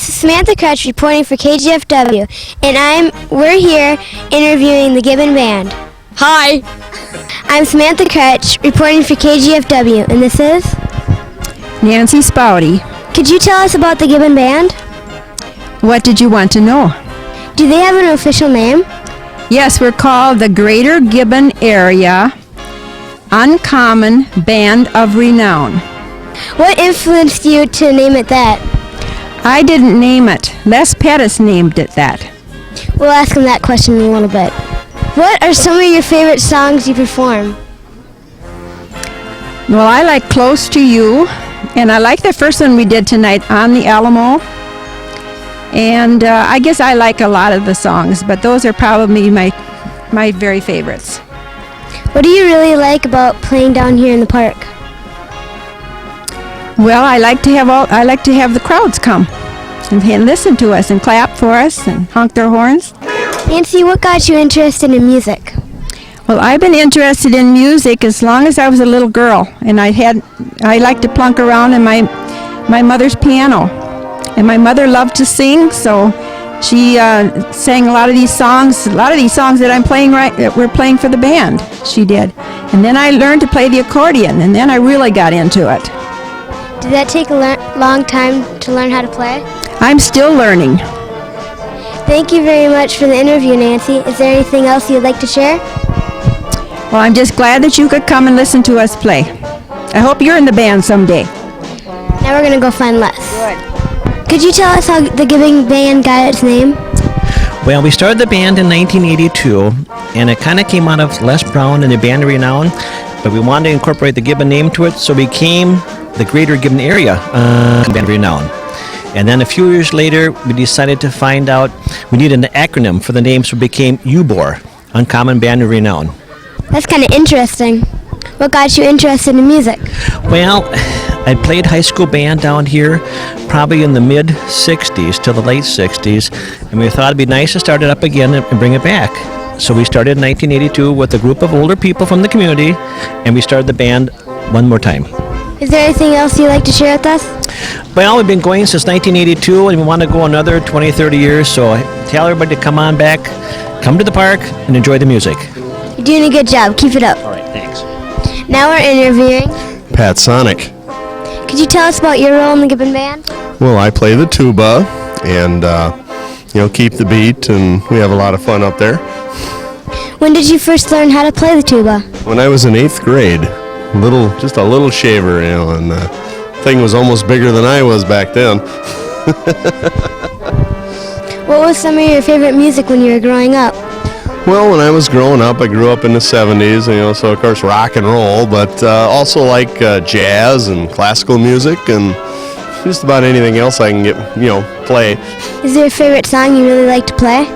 is Samantha Crutch reporting for KGFW, and we're here interviewing the Gibbon Band. Hi. I'm Samantha Crutch reporting for KGFW, and this is Nancy Spouty. Could you tell us about the Gibbon Band? What did you want to know? Do they have an official name? Yes, we're called the Greater Gibbon Area Uncommon Band of Renown. What influenced you to name it that? I didn't name it. Les Pettis named it that. We'll ask him that question in a little bit. What are some of your favorite songs you perform? Well, I like Close to You, and I like the first one we did tonight, On the Alamo. And I guess I like a lot of the songs, but those are probably my very favorites. What do you really like about playing down here in the park? Well, I like to have the crowds come and listen to us and clap for us and honk their horns. Nancy, what got you interested in music? Well, I've been interested in music as long as I was a little girl, and I liked to plunk around in my mother's piano. And my mother loved to sing, so she sang a lot of these songs. A lot of these songs that we're playing for the band, she did. And then I learned to play the accordion, and then I really got into it. Did that take a long time to learn how to play? I'm still learning. Thank you very much for the interview, Nancy. Is there anything else you'd like to share? Well, I'm just glad that you could come and listen to us play. I hope you're in the band someday. Now we're going to go find Les. Good. Could you tell us how the Gibbon Band got its name? Well, we started the band in 1982, and it kind of came out of Les Brown and the band Renown, but we wanted to incorporate the Gibbon name to it, so we became the Greater Gibbon Area band Renown. And then a few years later, we decided to find out we needed an acronym for the name, so it became UBOR, Uncommon Band of Renown. That's kind of interesting. What got you interested in music? Well, I played high school band down here probably in the mid-'60s to the late 60s, and we thought it'd be nice to start it up again and bring it back. So we started in 1982 with a group of older people from the community, and we started the band one more time. Is there anything else you'd like to share with us? Well, we've been going since 1982, and we want to go another 20, 30 years, so I tell everybody to come on back, come to the park, and enjoy the music. You're doing a good job. Keep it up. All right, thanks. Now we're interviewing Pat Sonic. Could you tell us about your role in the Gibbon Band? Well, I play the tuba and, keep the beat, and we have a lot of fun up there. When did you first learn how to play the tuba? When I was in 8th grade, just a little shaver, and the thing was almost bigger than I was back then. What was some of your favorite music when you were growing up? Well, when I was growing up, I grew up in the 70s, so of course rock and roll, but also like jazz and classical music and just about anything else I can play. Is there a favorite song you really like to play?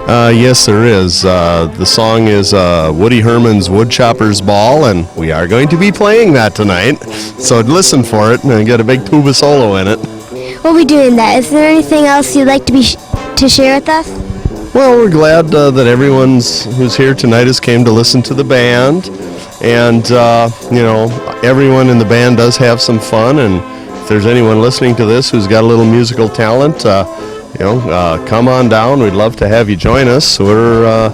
Yes, there is. The song is Woody Herman's Woodchopper's Ball, and we are going to be playing that tonight. So listen for it, and get a big tuba solo in it. We'll be doing that. Is there anything else you'd like to share with us? Well, we're glad that everyone who's here tonight has came to listen to the band, and everyone in the band does have some fun. And if there's anyone listening to this who's got a little musical talent, come on down. We'd love to have you join us. We're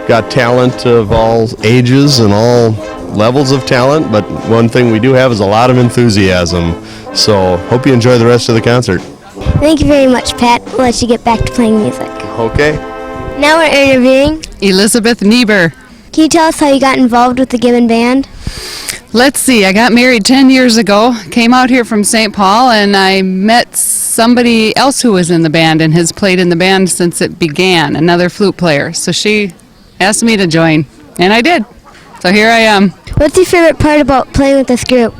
got talent of all ages and all levels of talent, but one thing we do have is a lot of enthusiasm. So hope you enjoy the rest of the concert. Thank you very much, Pat. We'll let you get back to playing music. Okay. Now we're interviewing Elizabeth Niebuhr. Can you tell us how you got involved with the Gibbon Band? Let's see, I got married 10 years ago, came out here from St. Paul, and I met somebody else who was in the band and has played in the band since it began, another flute player. So she asked me to join, and I did. So here I am. What's your favorite part about playing with this group?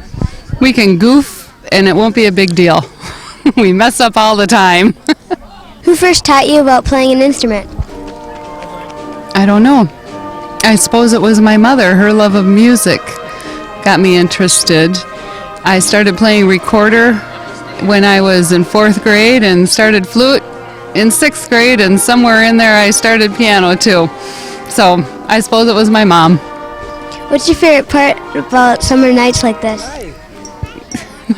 We can goof, and it won't be a big deal. We mess up all the time. Who first taught you about playing an instrument? I don't know. I suppose it was my mother. Her love of music got me interested. I started playing recorder when I was in 4th grade and started flute in 6th grade, and somewhere in there I started piano too. So I suppose it was my mom. What's your favorite part about summer nights like this?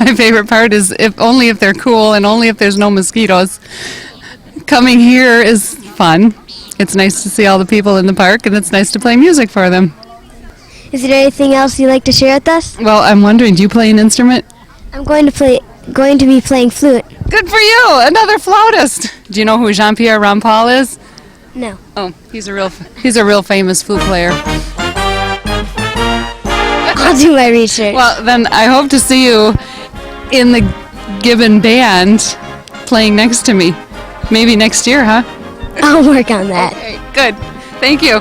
My favorite part is if they're cool and only if there's no mosquitoes. Coming here is fun. It's nice to see all the people in the park, and it's nice to play music for them. Is there anything else you'd like to share with us? Well, I'm wondering, do you play an instrument? I'm going to be playing flute. Good for you! Another flautist! Do you know who Jean-Pierre Rampal is? No. Oh, he's a real famous flute player. I'll do my research. Well, then I hope to see you in the Gibbon band playing next to me. Maybe next year, huh? I'll work on that. Okay, good. Thank you.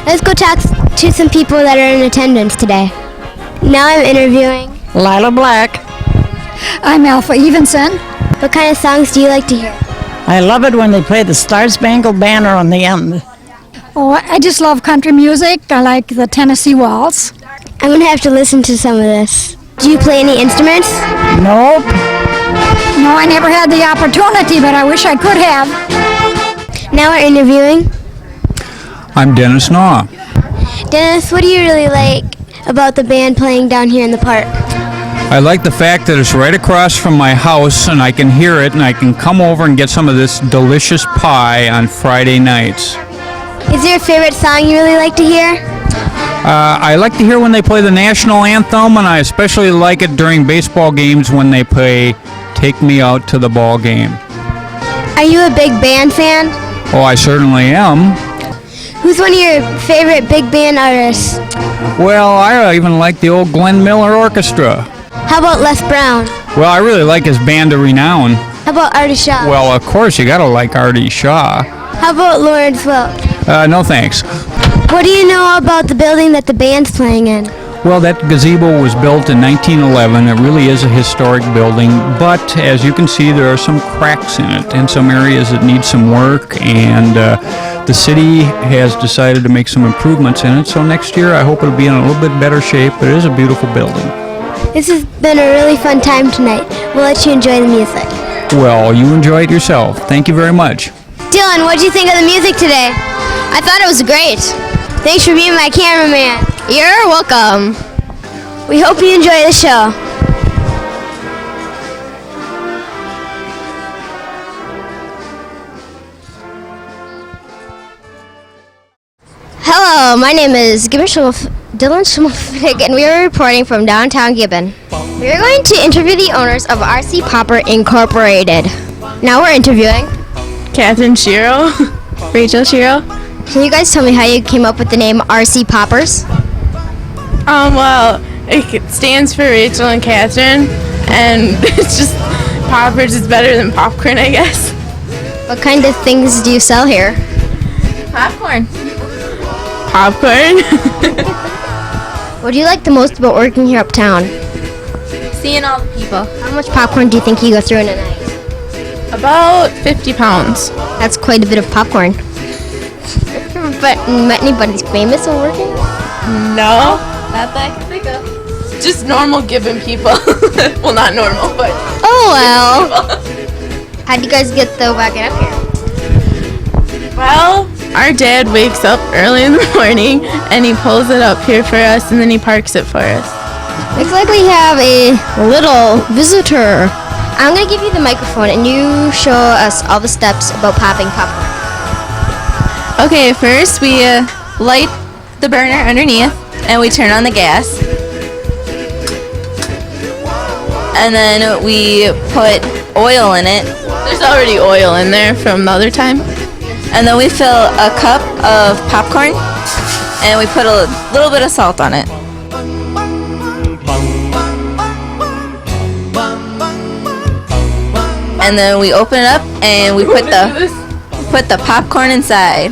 Let's go talk to some people that are in attendance today. Now I'm interviewing. Lila Black. I'm Alpha Evenson. What kind of songs do you like to hear? I love it when they play the Star Spangled Banner on the end. Oh, I just love country music. I like the Tennessee Waltz. I'm going to have to listen to some of this. Do you play any instruments? Nope. No, I never had the opportunity, but I wish I could have. Now we're interviewing. I'm Dennis Naw. Dennis, what do you really like about the band playing down here in the park? I like the fact that it's right across from my house and I can hear it and I can come over and get some of this delicious pie on Friday nights. Is there a favorite song you really like to hear? I like to hear when they play the national anthem, and I especially like it during baseball games when they play Take Me Out to the Ball Game. Are you a big band fan? Oh, I certainly am. Who's one of your favorite big band artists? Well, I even like the old Glenn Miller Orchestra. How about Les Brown? Well, I really like his band of Renown. How about Artie Shaw? Well, of course, you gotta like Artie Shaw. How about Lawrence Welk? No thanks. What do you know about the building that the band's playing in? Well, that gazebo was built in 1911. It really is a historic building, but as you can see, there are some cracks in it and some areas that need some work, and the city has decided to make some improvements in it, so next year I hope it'll be in a little bit better shape, but it is a beautiful building. This has been a really fun time tonight. We'll let you enjoy the music. Well, you enjoy it yourself. Thank you very much. Dylan, what did you think of the music today? I thought it was great. Thanks for being my cameraman. You're welcome. We hope you enjoy the show. Hello, my name is Dylan Schmolfig, and we are reporting from downtown Gibbon. We are going to interview the owners of RC Popper Incorporated. Now we're interviewing Catherine Shiro, Rachel Shiro. Can you guys tell me how you came up with the name RC Poppers? Well, it stands for Rachel and Catherine, and it's just Poppers is better than popcorn, I guess. What kind of things do you sell here? Popcorn. What do you like the most about working here uptown? Seeing all the people. How much popcorn do you think you go through in a night? About 50 pounds. That's quite a bit of popcorn. But met anybody famous while working? No, not that I can think of. Just normal Gibbon people. Well, not normal, but. Oh well. How do you guys get the wagon up here? Well, our dad wakes up early in the morning and he pulls it up here for us and then he parks it for us. Looks like we have a little visitor. I'm going to give you the microphone and you show us all the steps about popping popcorn. Okay, first we light the burner underneath and we turn on the gas. And then we put oil in it. There's already oil in there from the other time. And then we fill a cup of popcorn and we put a little bit of salt on it. And then we open it up and we put the popcorn inside.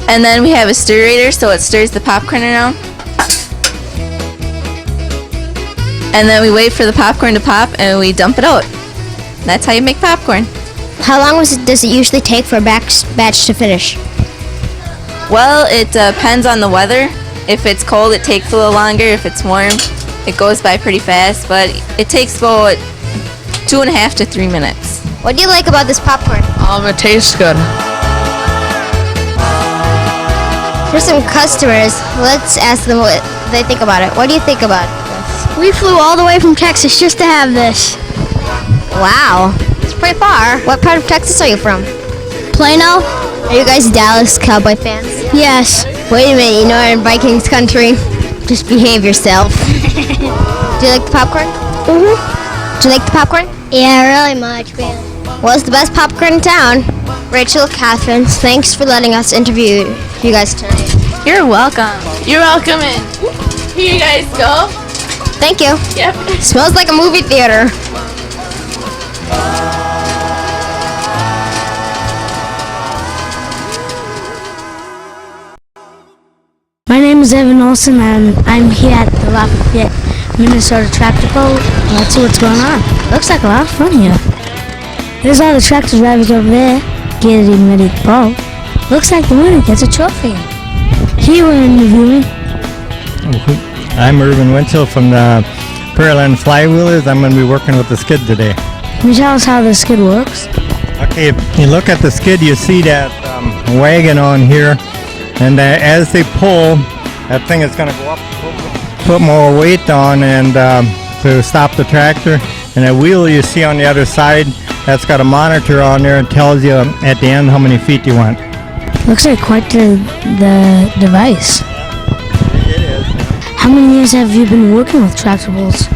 And then we have a stirrator so it stirs the popcorn around. And then we wait for the popcorn to pop and we dump it out. That's how you make popcorn. How long does it usually take for a batch to finish? Well, it depends on the weather. If it's cold, it takes a little longer. If it's warm, it goes by pretty fast. But it takes about 2.5 to 3 minutes. What do you like about this popcorn? It tastes good. For some customers, let's ask them what they think about it. What do you think about this? We flew all the way from Texas just to have this. Wow, it's pretty far. What part of Texas are you from? Plano? Are you guys Dallas Cowboy fans? Yes. Wait a minute, you know we're in Vikings country. Just behave yourself. Do you like the popcorn? Mm-hmm. Do you like the popcorn? Yeah, really much, man. Well, it's the best popcorn in town. Rachel, Catherine, thanks for letting us interview you guys tonight. You're welcome. You're welcome in. Here you guys go. Thank you. Yep. Smells like a movie theater. My name is Evan Olson, and I'm here at the LaFayette, Minnesota Tractor Pull. Let's see what's going on. Looks like a lot of fun here. There's all the tractor drivers over there, getting ready to pull. Looks like the winner gets a trophy. Here we're interviewing. I'm Irvin Winchell from the Pearland Flywheelers. I'm going to be working with the skid today. Can you tell us how the skid works? Okay, if you look at the skid, you see that wagon on here. And as they pull, that thing is going to go up, put more weight on and to stop the tractor. And that wheel you see on the other side, that's got a monitor on there and tells you at the end how many feet you went. Looks like quite the device. It is. How many years have you been working with tractor pulls?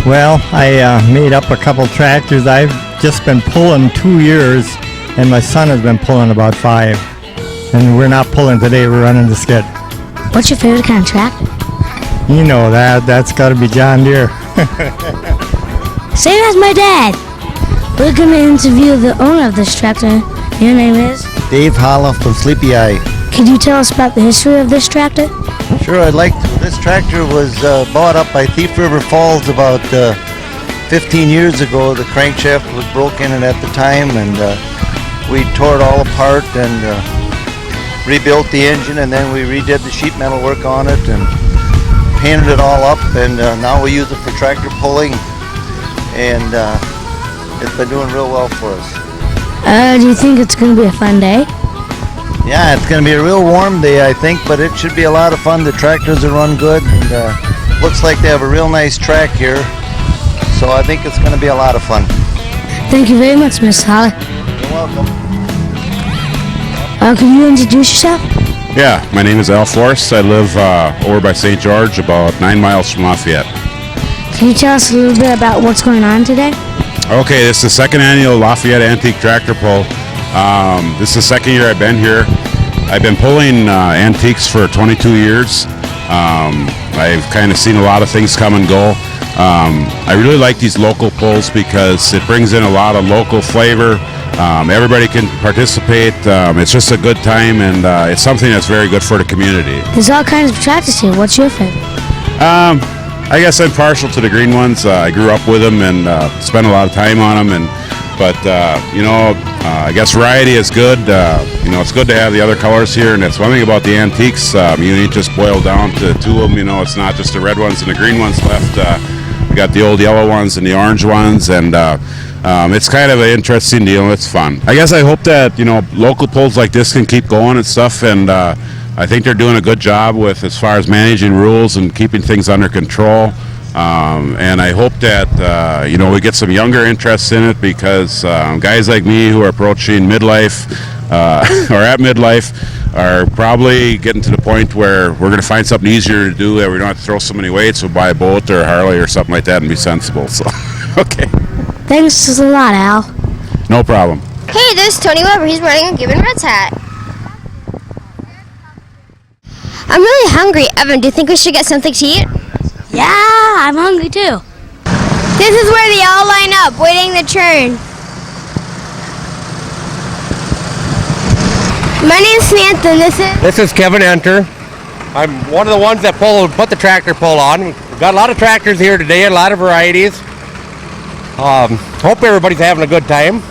Well, I made up a couple tractors. I've just been pulling 2 years, and my son has been pulling about 5. And we're not pulling today, we're running the skid. What's your favorite kind of tractor? You know that's got to be John Deere. Same as my dad. We're going to interview the owner of this tractor. Your name is? Dave Holla from Sleepy Eye. Could you tell us about the history of this tractor? Sure, I'd like to. This tractor was bought up by Thief River Falls about 15 years ago. The crankshaft was broken in at the time, and we tore it all apart and rebuilt the engine, and then we redid the sheet metal work on it and painted it all up, and now we use it for tractor pulling, and it's been doing real well for us. Do you think it's going to be a fun day? Yeah, it's going to be a real warm day, I think, but it should be a lot of fun. The tractors will run good, and looks like they have a real nice track here, so I think it's going to be a lot of fun. Thank you very much, Miss Holly. You're welcome. Can you introduce yourself? Yeah, my name is Al Forrest. I live over by St. George, about 9 miles from Lafayette. Can you tell us a little bit about what's going on today? Okay, this is the second annual Lafayette Antique Tractor Pull. This is the second year I've been here. I've been pulling antiques for 22 years. I've kind of seen a lot of things come and go. I really like these local pulls because it brings in a lot of local flavor. Everybody can participate. It's just a good time, and it's something that's very good for the community. There's all kinds of tractors here. What's your favorite? I guess I'm partial to the green ones. I grew up with them and spent a lot of time on them. I guess variety is good. It's good to have the other colors here, and that's one thing about the antiques. You need to just boil down to 2 of them. It's not just the red ones and the green ones left. We got the old yellow ones and the orange ones, and it's kind of an interesting deal. It's fun. I guess I hope that local pulls like this can keep going and stuff, and I think they're doing a good job with as far as managing rules and keeping things under control. And I hope that we get some younger interest in it, because guys like me who are approaching midlife or at midlife are probably getting to the point where we're going to find something easier to do, that we don't have to throw so many weights. We'll buy a boat or a Harley or something like that and be sensible. So, okay. Thanks a lot, Al. No problem. Hey, there's Tony Weber. He's wearing a Gibbon Reds hat. I'm really hungry. Evan, do you think we should get something to eat? Yeah, I'm hungry too. This is where they all line up, waiting their turn. My name's Samantha, and This is Kevin Enter. I'm one of the ones that put the tractor pull on. We've got a lot of tractors here today, a lot of varieties. Hope everybody's having a good time.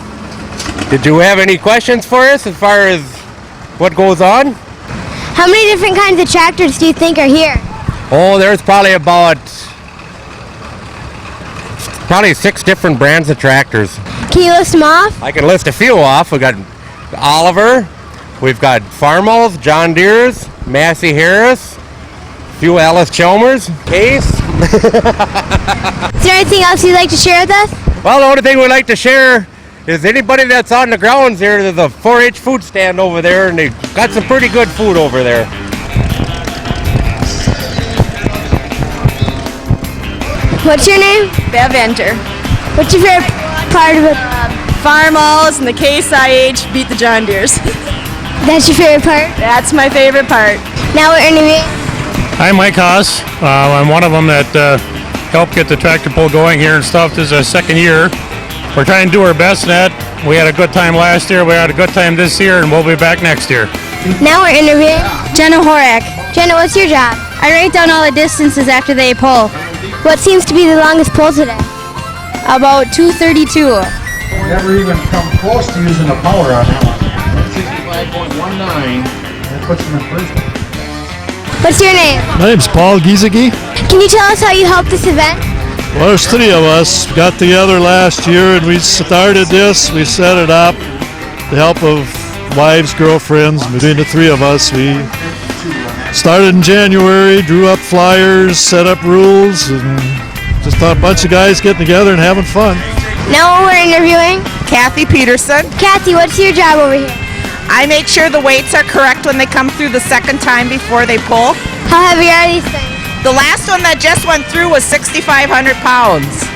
Did you have any questions for us as far as what goes on? How many different kinds of tractors do you think are here? Oh, there's probably about 6 different brands of tractors. Can you list them off? I can list a few off. We got Oliver, We've got Farmals, John Deere's, Massey Harris, a few Alice Chalmers, Case. Is there anything else you'd like to share with us? Well, the only thing we'd like to share is anybody that's on the grounds here, there's a 4-H food stand over there, and they've got some pretty good food over there. What's your name? Bev Enter. What's your favorite part of it? Farmals and the Case IH beat the John Deere's. That's your favorite part? That's my favorite part. Now we're interviewing. I'm Mike Haas. I'm one of them that helped get the tractor pull going here and stuff. This is our second year. We're trying to do our best in that. We had a good time last year, we had a good time this year, and we'll be back next year. Now we're interviewing Jenna Horak. Jenna, what's your job? I write down all the distances after they pull. What seems to be the longest pull today? About 232. Never even come close to using the power on that one. 65.19. That puts him in first. What's your name? My name's Paul Giesecke. Can you tell us how you helped this event? Well, there's three of us got together last year and we started this. We set it up. The help of wives, girlfriends, between the three of us. We started in January, drew up flyers, set up rules, and just a bunch of guys getting together and having fun. Now we're interviewing Kathy Peterson. Kathy, what's your job over here? I make sure the weights are correct when they come through the second time before they pull. How heavy are these things? The last one that just went through was 6,500 pounds.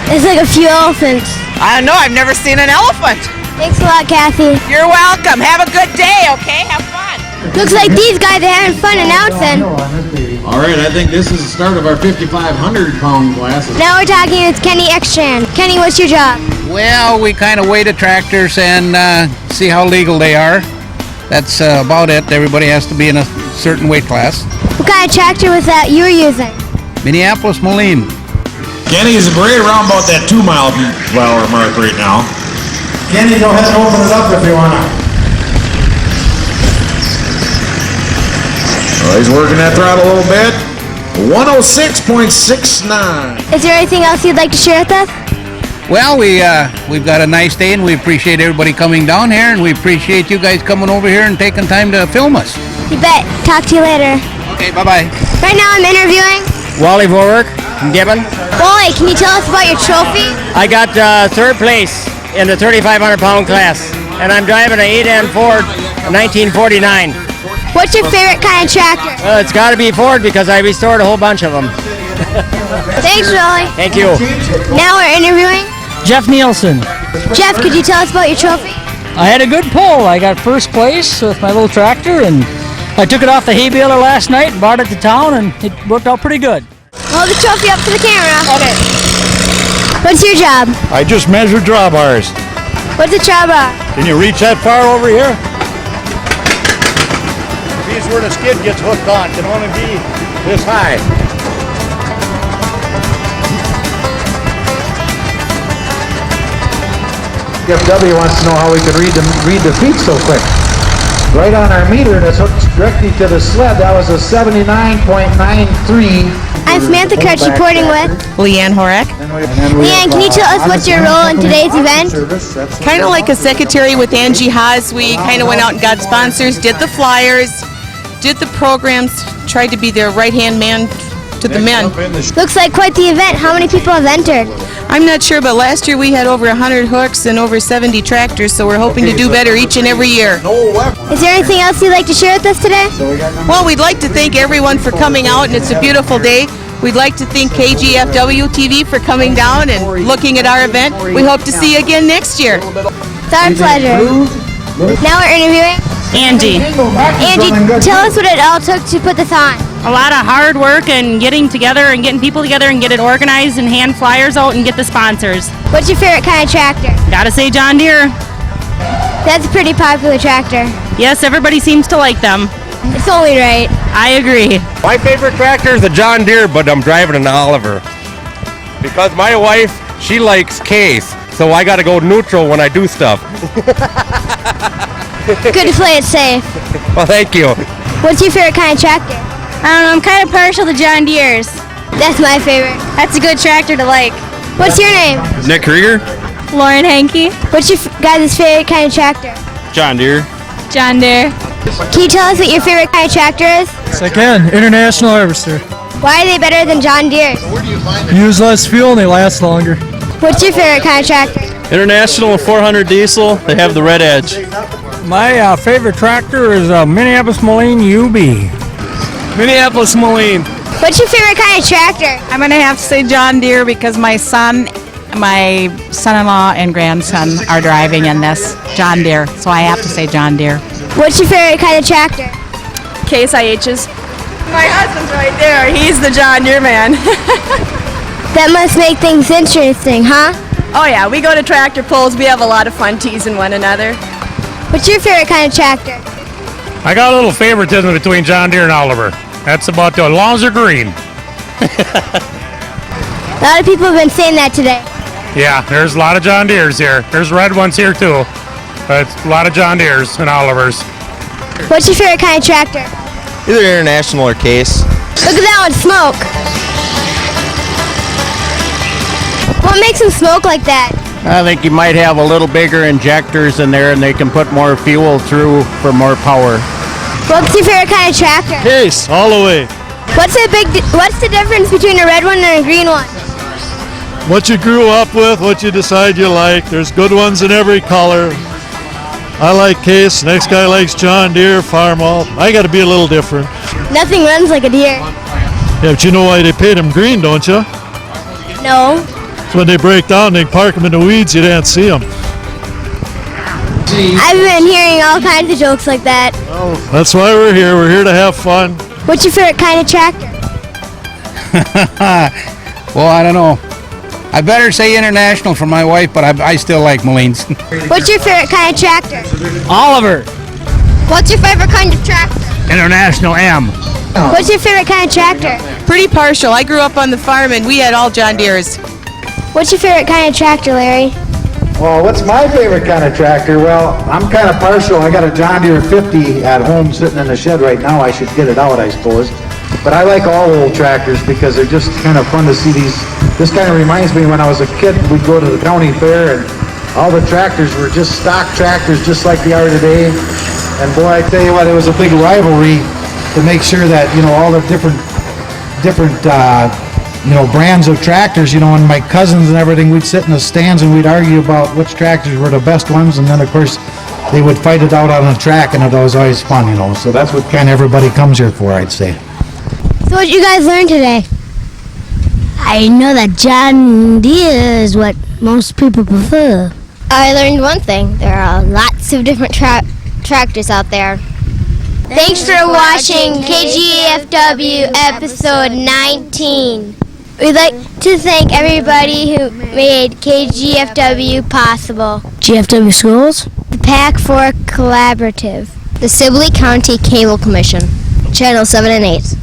It's like a few elephants. I don't know, I've never seen an elephant. Thanks a lot, Kathy. You're welcome. Have a good day, okay? Have fun. Looks like these guys are having fun announcing. All right, I think this is the start of our 5,500-pound class. Now we're talking with Kenny Extran. Kenny, what's your job? Well, we kind of weigh the tractors and see how legal they are. That's about it. Everybody has to be in a certain weight class. What kind of tractor was that you were using? Minneapolis Moline. Kenny's right around about that 2-mile-per-hour mark right now. Kenny, go ahead and open it up if you want to. Well, he's working that throttle a little bit. 106.69. Is there anything else you'd like to share with us? Well, we've got a nice day, and we appreciate everybody coming down here, and we appreciate you guys coming over here and taking time to film us. You bet. Talk to you later. Okay, bye-bye. Right now I'm interviewing Wally Vorwerk from Gibbon. Wally, can you tell us about your trophy? I got third place in the 3,500-pound class, and I'm driving an 8N Ford 1949. What's your favorite kind of tractor? It's got to be Ford because I restored a whole bunch of them. Thanks, Wally. Thank you. Now we're interviewing Jeff Nielsen. Jeff, could you tell us about your trophy? I had a good pull. I got first place with my little tractor, and I took it off the hay baler last night and brought it to town, and it worked out pretty good. Hold the trophy up to the camera. Okay. What's your job? I just measured drawbars. What's a drawbar? Can you reach that far over here? Here's where the skid gets hooked on. Can only be this high. GFW wants to know how we can read the feet so quick. Right on our meter, that's hooked directly to the sled. That was a 79.93. I'm Samantha Kurtz reporting with Leanne Horak. Leanne, can you tell us what's your role in today's event? Kind of like a secretary with Angie Haas. We kind of went out and got sponsors, did the flyers, did the programs, tried to be their right-hand man to the men. Looks like quite the event. How many people have entered? I'm not sure, but last year we had over 100 hooks and over 70 tractors, so we're hoping to do better each and every year. Is there anything else you'd like to share with us today? Well, we'd like to thank everyone for coming out, and it's a beautiful day. We'd like to thank KGFW-TV for coming down and looking at our event. We hope to see you again next year. It's our pleasure. Now we're interviewing Angie. Angie, tell us what it all took to put this on. A lot of hard work and getting together and getting people together and get it organized and hand flyers out and get the sponsors. What's your favorite kind of tractor? Gotta say John Deere. That's a pretty popular tractor. Yes, everybody seems to like them. It's only right. I agree. My favorite tractor is a John Deere, but I'm driving an Oliver. Because my wife, she likes Case, so I gotta go neutral when I do stuff. Good to play it safe. Well, thank you. What's your favorite kind of tractor? I don't know, I'm kind of partial to John Deere's. That's my favorite. That's a good tractor to like. What's your name? Nick Krieger. Lauren Hankey. What's your guys' favorite kind of tractor? John Deere. John Deere. Can you tell us what your favorite kind of tractor is? Yes, I can. International Harvester. Why are they better than John Deere's? Use less fuel and they last longer. What's your favorite kind of tractor? International 400 diesel. They have the red edge. My favorite tractor is a Minneapolis Moline UB. Minneapolis Moline. What's your favorite kind of tractor? I'm going to have to say John Deere because my son-in-law and grandson are driving in this John Deere, so I have to say John Deere. What's your favorite kind of tractor? Case IH's. My husband's right there. He's the John Deere man. That must make things interesting, huh? Oh yeah, we go to tractor pulls. We have a lot of fun teasing one another. What's your favorite kind of tractor? I got a little favoritism between John Deere and Oliver. That's about as long as they're green. A lot of people have been saying that today. Yeah, there's a lot of John Deeres here. There's red ones here too. But a lot of John Deeres and Olivers. What's your favorite kind of tractor? Either International or Case. Look at that one smoke. What makes them smoke like that? I think you might have a little bigger injectors in there and they can put more fuel through for more power. What's your favorite kind of tractor? Case, all the way. What's the difference between a red one and a green one? What you grew up with, what you decide you like. There's good ones in every color. I like Case. Next guy likes John Deere, Farmall. I got to be a little different. Nothing runs like a deer. Yeah, but you know why they paint them green, don't you? No. So when they break down, they park them in the weeds. You can't see them. I've been hearing all kinds of jokes like that. That's why we're here. We're here to have fun. What's your favorite kind of tractor? Well, I don't know. I better say International for my wife, but I still like Molines. What's your favorite kind of tractor? Oliver. What's your favorite kind of tractor? International M. What's your favorite kind of tractor? Pretty partial. I grew up on the farm and we had all John Deeres. What's your favorite kind of tractor, Larry? Well, what's my favorite kind of tractor? Well, I'm kind of partial. I got a John Deere 50 at home sitting in the shed right now. I should get it out, I suppose. But I like all old tractors because they're just kind of fun to see these. This kind of reminds me when I was a kid, we'd go to the county fair and all the tractors were just stock tractors just like they are today. And boy, I tell you what, it was a big rivalry to make sure that, you know, all the different brands of tractors, and my cousins and everything, we'd sit in the stands and we'd argue about which tractors were the best ones, and then of course they would fight it out on the track, and it was always fun, so that's what kind of everybody comes here for, I'd say. So what did you guys learn today? I know that John Deere is what most people prefer. I learned one thing. There are lots of different tractors out there. Thanks for watching KGFW episode 19. We'd like to thank everybody who made KGFW possible. GFW Schools, The Pack 4 Collaborative, the Sibley County Cable Commission, Channel 7 and 8.